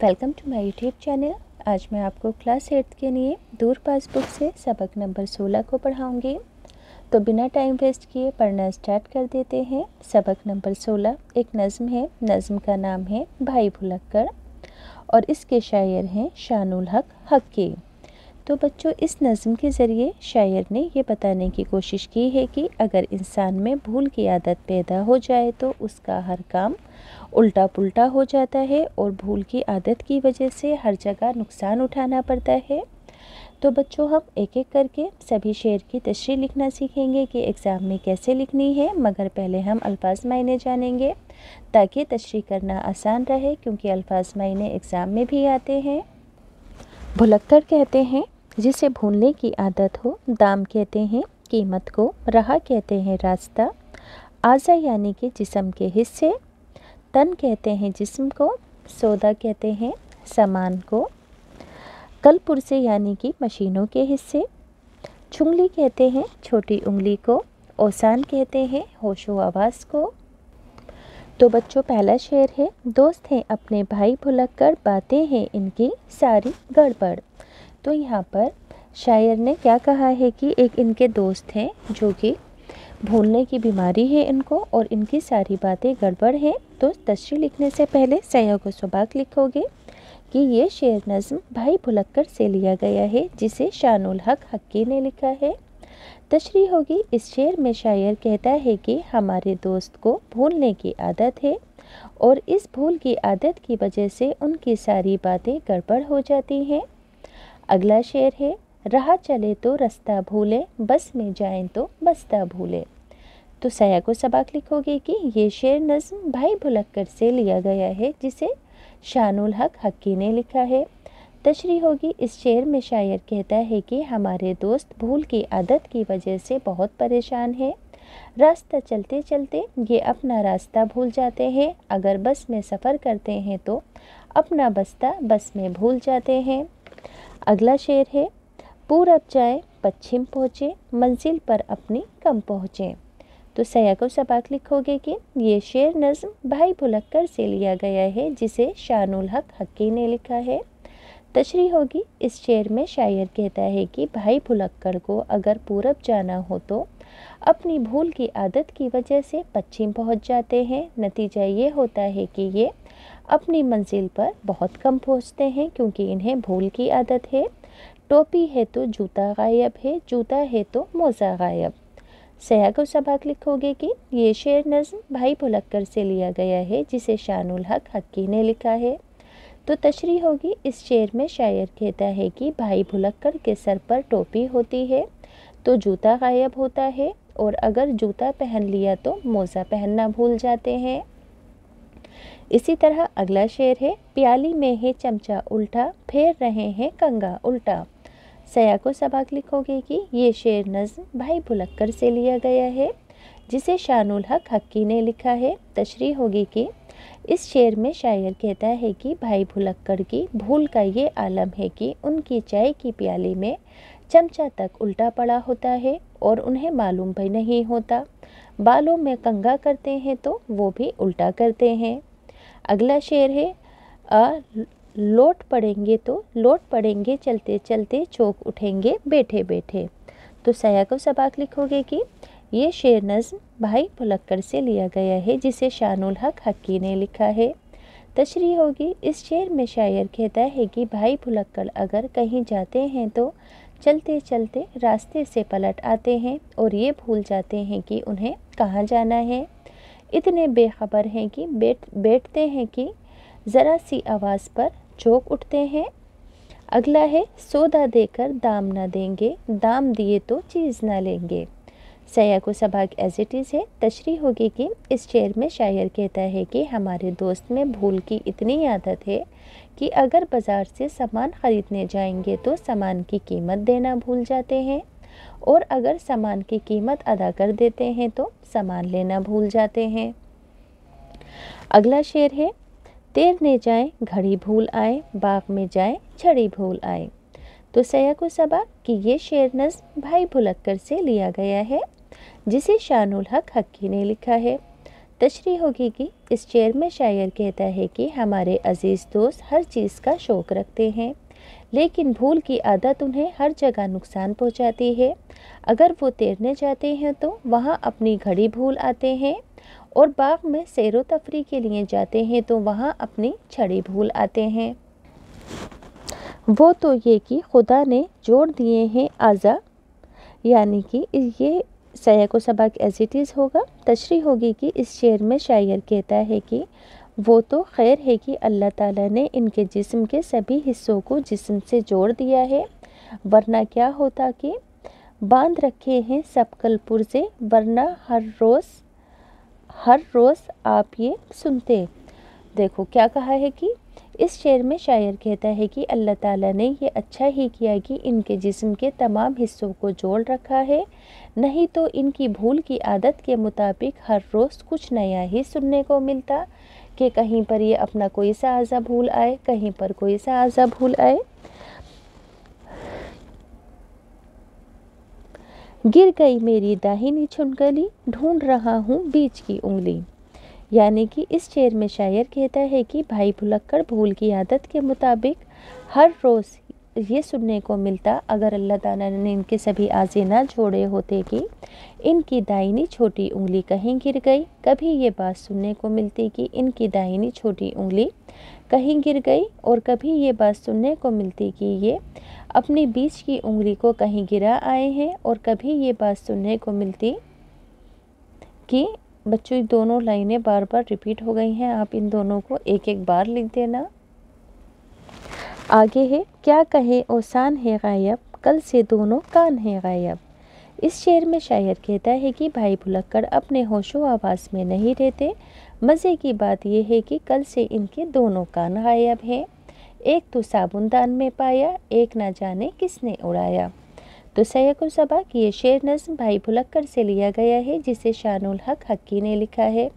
Welcome to my YouTube channel. आज मैं आपको क्लास 8 के लिए दूर पास बुक से सबक नंबर 16 को पढ़ाऊंगी। तो बिना टाइम वेस्ट किए पढ़ना स्टार्ट कर देते हैं। सबक नंबर 16 एक नज़्म है। नज़्म का नाम है भाई भुलक्कड़ और इसके शायर हैं शानुल हक हक्की। तो बच्चों, इस नज़्म के ज़रिए शायर ने ये बताने की कोशिश की है कि अगर इंसान में भूल की आदत पैदा हो जाए तो उसका हर काम उल्टा पुल्टा हो जाता है और भूल की आदत की वजह से हर जगह नुकसान उठाना पड़ता है। तो बच्चों, हम एक एक करके सभी शेर की तशरीह लिखना सीखेंगे कि एग्ज़ाम में कैसे लिखनी है, मगर पहले हम अल्फाज मायने जानेंगे ताकि तशरीह करना आसान रहे, क्योंकि अल्फाज मायने एग्ज़ाम में भी आते हैं। भुलक्कड़ कहते हैं जिसे भूलने की आदत हो, दाम कहते हैं कीमत को, राह कहते हैं रास्ता, आज़ा यानी कि जिस्म के हिस्से, तन कहते हैं जिस्म को, सौदा कहते हैं सामान को, कल पुर्जे यानी कि मशीनों के हिस्से, चुंगली कहते हैं छोटी उंगली को, औसान कहते हैं होशो आवाज़ को। तो बच्चों, पहला शेर है। दोस्त हैं अपने भाई भुलक्कड़, बातें हैं इनकी सारी गड़बड़। तो यहाँ पर शायर ने क्या कहा है कि एक इनके दोस्त हैं जो कि भूलने की बीमारी है इनको और इनकी सारी बातें गड़बड़ हैं। तो तशरीह लिखने से पहले सयाग व सुबाक लिखोगे कि ये शेर नज़्म भाई भुलक्कड़ से लिया गया है, जिसे शानुल हक हक्की ने लिखा है। तशरीह होगी। इस शेर में शायर कहता है कि हमारे दोस्त को भूलने की आदत है और इस भूल की आदत की वजह से उनकी सारी बातें गड़बड़ हो जाती हैं। अगला शेर है। राह चले तो रास्ता भूले, बस में जाएं तो बस्ता भूले। तो सया को सबाक लिखोगे कि ये शेर नज़्म भाई भुलक्कड़ से लिया गया है, जिसे शानुल हक हक्की ने लिखा है। तशरीह होगी। इस शेर में शायर कहता है कि हमारे दोस्त भूल की आदत की वजह से बहुत परेशान है। रास्ता चलते चलते ये अपना रास्ता भूल जाते हैं। अगर बस में सफ़र करते हैं तो अपना बस्ता बस में भूल जाते हैं। अगला शेर है। पूरब जाए पश्चिम पहुँचे, मंजिल पर अपनी कम पहुँचे। तो सया को सबाक लिखोगे कि ये शेर नज़्म भाई भुलक्कड़ से लिया गया है, जिसे शानुल हक हक्की ने लिखा है। तशरीह होगी। इस शेर में शायर कहता है कि भाई भुलक्कड़ को अगर पूरब जाना हो तो अपनी भूल की आदत की वजह से पश्चिम पहुंच जाते हैं। नतीजा ये होता है कि ये अपनी मंजिल पर बहुत कम पहुंचते हैं, क्योंकि इन्हें भूल की आदत है। टोपी है तो जूता गायब है, जूता है तो मोज़ा गायब। सया को सबाक लिखोगे कि ये शेर नज़्म भाई भुलक्कड़ से लिया गया है, जिसे शानुल हक हक्की ने लिखा है। तो तशरीह होगी। इस शेर में शायर कहता है कि भाई भुलक्कड़ के सर पर टोपी होती है तो जूता गायब होता है, और अगर जूता पहन लिया तो मोज़ा पहनना भूल जाते हैं। इसी तरह अगला शेर है। प्याली में है चमचा उल्टा, फेर रहे हैं कंगा उल्टा। सया को सबाक लिखोगे कि ये शेर नज़्म भाई भुलक्कड़ से लिया गया है, जिसे शानुल हक हक्की ने लिखा है। तशरीह होगी कि इस शेर में शायर कहता है कि भाई भुलक्कड़ की भूल का ये आलम है कि उनकी चाय की प्याली में चमचा तक उल्टा पड़ा होता है और उन्हें मालूम भी नहीं होता। बालों में कंघा करते हैं तो वो भी उल्टा करते हैं। अगला शेर है। लौट पड़ेंगे चलते चलते, चौक उठेंगे बैठे बैठे। तो सया को सबाक लिखोगे कि ये शेर नज़्म भाई भुलक्कड़ से लिया गया है, जिसे शानुल हक हक्की ने लिखा है। तशरीह होगी। इस शेर में शायर कहता है कि भाई भुलक्कड़ अगर कहीं जाते हैं तो चलते चलते रास्ते से पलट आते हैं और ये भूल जाते हैं कि उन्हें कहाँ जाना है। इतने बेखबर हैं कि बैठते हैं कि ज़रा सी आवाज़ पर चौंक उठते हैं। अगला है। सौदा देकर दाम ना देंगे, दाम दिए तो चीज़ ना लेंगे। सया को सबाक एज इट इज़ है। तशरीह होगी कि इस शेर में शायर कहता है कि हमारे दोस्त में भूल की इतनी आदत है कि अगर बाज़ार से सामान ख़रीदने जाएंगे तो सामान की कीमत देना भूल जाते हैं, और अगर सामान की कीमत अदा कर देते हैं तो सामान लेना भूल जाते हैं। अगला शेर है। तैरने जाएं घड़ी भूल आए, बाग में जाएं छड़ी भूल आए। तो सया को सबाक कि ये शेर नज़्म भाई भुलक्कड़ से लिया गया है, जिसे शानुल हक हक्की ने लिखा है। तशरीह होगी कि इस शेर में शायर कहता है कि हमारे अजीज़ दोस्त हर चीज़ का शौक़ रखते हैं, लेकिन भूल की आदत उन्हें हर जगह नुकसान पहुंचाती है। अगर वो तैरने जाते हैं तो वहाँ अपनी घड़ी भूल आते हैं, और बाग में सैर व तफरी के लिए जाते हैं तो वहाँ अपनी छड़ी भूल आते हैं। वो तो ये कि खुदा ने जोड़ दिए हैं आज़ा, यानी कि ये सयाक व सबक एज इट इज़ होगा। तशरीह होगी कि इस शेर में शायर कहता है कि वो तो खैर है कि अल्लाह ताला ने इनके जिस्म के सभी हिस्सों को जिस्म से जोड़ दिया है, वरना क्या होता कि बांध रखे हैं सब कल पुर्जे, वरना हर रोज़ आप ये सुनते। देखो क्या कहा है कि इस शेर में शायर कहता है कि अल्लाह ताला ने ये अच्छा ही किया कि इनके जिस्म के तमाम हिस्सों को जोड़ रखा है, नहीं तो इनकी भूल की आदत के मुताबिक हर रोज़ कुछ नया ही सुनने को मिलता कि कहीं पर ये अपना कोई सा आज़ा भूल आए, कहीं पर कोई सा आज़ा भूल आए। गिर गई मेरी दाहिनी छुनगली, ढूंढ रहा हूँ बीच की उंगली। यानी कि इस शेर में शायर कहता है कि भाई भुलक्कड़ भूल की आदत के मुताबिक हर रोज़ ये सुनने को मिलता, अगर अल्लाह ताला ने इनके सभी आज़े ना जोड़े होते कि इनकी दाहिनी छोटी उंगली कहीं गिर गई। कभी ये बात सुनने को मिलती कि इनकी दाहिनी छोटी उंगली कहीं गिर गई, और कभी ये बात सुनने को मिलती कि ये अपनी बीच की उंगली को कहीं गिरा आए हैं, और कभी ये बात सुनने को मिलती कि बच्चों दोनों लाइनें बार बार रिपीट हो गई हैं, आप इन दोनों को एक एक बार लिख देना। आगे है क्या कहे ओ शान है गायब, कल से दोनों कान है गायब। इस शेर में शायर कहता है कि भाई भुलक्कड़ अपने होशो आवाज़ में नहीं रहते। मज़े की बात यह है कि कल से इनके दोनों कान गायब हैं। एक तो साबुनदान में पाया, एक ना जाने किसने उड़ाया। तो सयाक व सबक ये शेर नज़्म भाई भुलक्कड़ से लिया गया है, जिसे शानुल हक हक्की ने लिखा है।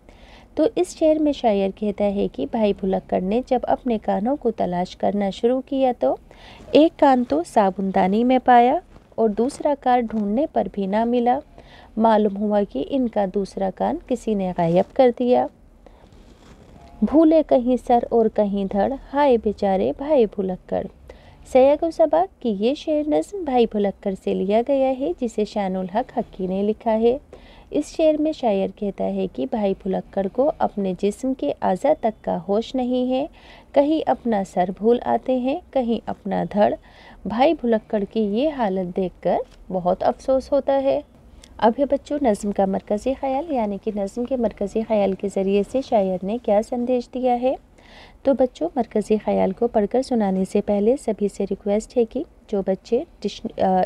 तो इस शेर में शायर कहता है कि भाई भुलक्कड़ ने जब अपने कानों को तलाश करना शुरू किया तो एक कान तो साबुनदानी में पाया, और दूसरा कान ढूंढने पर भी ना मिला। मालूम हुआ कि इनका दूसरा कान किसी ने गायब कर दिया। भूले कहीं सर और कहीं धड़, हाय बेचारे भाई भुलक्कड़। सयाक व सबक कि ये शेर नज़्म भाई भुलक्कड़ से लिया गया है, जिसे शानुल हक हक्की ने लिखा है। इस शेर में शायर कहता है कि भाई भुलक्कड़ को अपने जिस्म के आज़ा तक का होश नहीं है, कहीं अपना सर भूल आते हैं, कहीं अपना धड़। भाई भुलक्कड़ की ये हालत देखकर बहुत अफसोस होता है। अब है बच्चों नज़्म का मरकज़ी ख़याल, यानी कि नज़्म के मरकज़ी ख़याल के ज़रिए से शायर ने क्या संदेश दिया है। तो बच्चों मरकज़ी ख़याल को पढ़कर सुनाने से पहले सभी से रिक्वेस्ट है कि जो बच्चे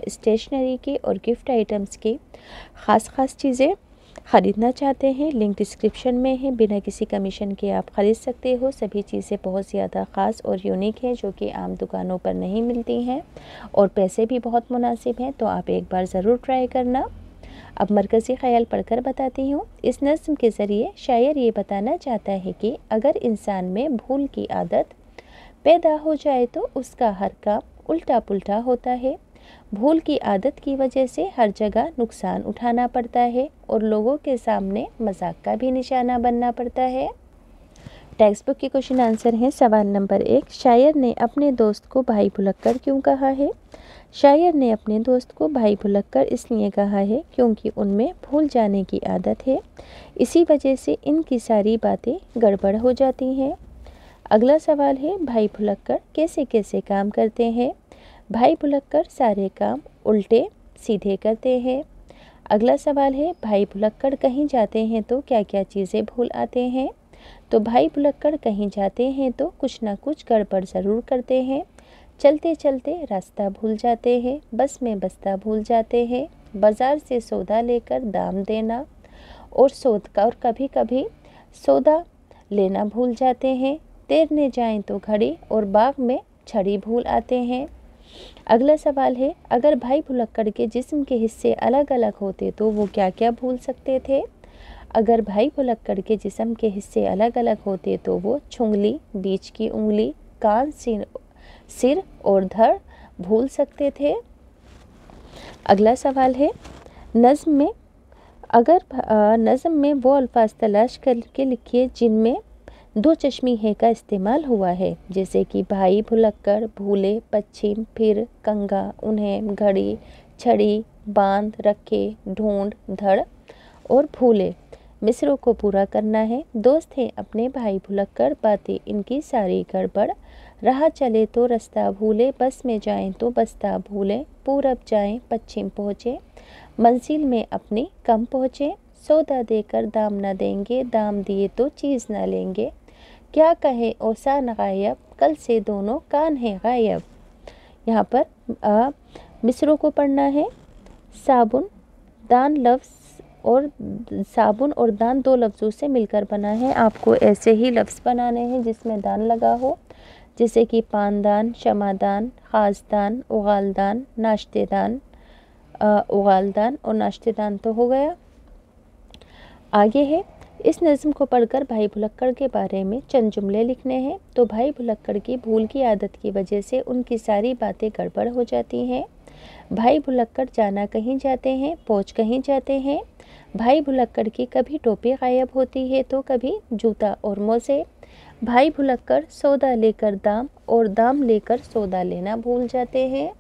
स्टेशनरी के और गिफ्ट आइटम्स की ख़ास चीज़ें ख़रीदना चाहते हैं, लिंक डिस्क्रिप्शन में है, बिना किसी कमीशन के आप ख़रीद सकते हो। सभी चीज़ें बहुत ज़्यादा ख़ास और यूनिक है, जो कि आम दुकानों पर नहीं मिलती हैं, और पैसे भी बहुत मुनासिब हैं, तो आप एक बार ज़रूर ट्राई करना। अब मरकज़ी ख़याल पढ़कर बताती हूँ। इस नज़्म के ज़रिए शायर ये बताना चाहता है कि अगर इंसान में भूल की आदत पैदा हो जाए तो उसका हर काम उल्टा पुल्टा होता है। भूल की आदत की वजह से हर जगह नुकसान उठाना पड़ता है, और लोगों के सामने मजाक का भी निशाना बनना पड़ता है। टेक्स्ट बुक के क्वेश्चन आंसर हैं। सवाल नंबर 1, शायर ने अपने दोस्त को भाई भुलक्कड़ क्यों कहा है। शायर ने अपने दोस्त को भाई भुलक्कड़ इसलिए कहा है क्योंकि उनमें भूल जाने की आदत है, इसी वजह से इनकी सारी बातें गड़बड़ हो जाती हैं। अगला सवाल है भाई भुलक्कड़ कैसे कैसे काम करते हैं। भाई भुलक्कड़ सारे काम उल्टे सीधे करते हैं। अगला सवाल है भाई भुलक्कड़ कहीं जाते हैं तो क्या क्या चीज़ें भूल आते हैं। तो भाई भुलक्कड़ कहीं जाते हैं तो कुछ ना कुछ गड़बड़ ज़रूर करते हैं। चलते चलते रास्ता भूल जाते हैं, बस में बस्ता भूल जाते हैं, बाज़ार से सौदा लेकर दाम देना और कभी कभी सौदा लेना भूल जाते हैं। तैरने जाएं तो घड़ी और बाग में छड़ी भूल आते हैं। अगला सवाल है अगर भाई भुलक्कड़ के जिस्म के हिस्से अलग अलग होते तो वो क्या क्या भूल सकते थे। अगर भाई भुलक्कड़ के जिस्म के हिस्से अलग अलग होते तो वो छुंगली, बीच की उंगली, कान, सिर और धड़ भूल सकते थे। अगला सवाल है नज़्म में अगर नज़म में वो अल्फाज तलाश करके लिखिए जिनमें दो चश्मी है का इस्तेमाल हुआ है, जैसे कि भाई, भुलक्कड़, भूले, पश्चिम, फिर, कंगा, उन्हें, घड़ी, छड़ी, बांध, रखे, ढूंढ, धड़ और भूले। मिसरों को पूरा करना है। दोस्त हैं अपने भाई भुलक्कड़, बातें इनकी सारी गड़बड़। राह चले तो रास्ता भूले, बस में जाएं तो बस्ता भूले। पूरब जाएं पश्चिम पहुँचे, मंजिल में अपनी कम पहुँचे। सौदा देकर दाम न देंगे, दाम दिए तो चीज़ न लेंगे। क्या कहे ओसान गायब, कल से दोनों कान है गायब। यहाँ पर मिसरों को पढ़ना है। साबुन दान लफ्ज़ और साबुन और दान दो लफ्ज़ों से मिलकर बना है। आपको ऐसे ही लफ्ज़ बनाने हैं जिसमें दान लगा हो, जैसे कि पानदान, शमादान, खासदान, उगालदान, नाश्तेदान। उगालदान और नाश्तेदान तो हो गया। आगे है, इस नज़म को पढ़कर भाई भुलक्कड़ के बारे में चंद जुमले लिखने हैं। तो भाई भुलक्कड़ की भूल की आदत की वजह से उनकी सारी बातें गड़बड़ हो जाती हैं। भाई भुलक्कड़ जाना कहीं जाते हैं, पहुँच कहीं जाते हैं। भाई भुलक्कड़ की कभी टोपी गायब होती है तो कभी जूता और मोज़े। भाई भुलक्कड़ सौदा लेकर दाम और दाम लेकर सौदा लेना भूल जाते हैं।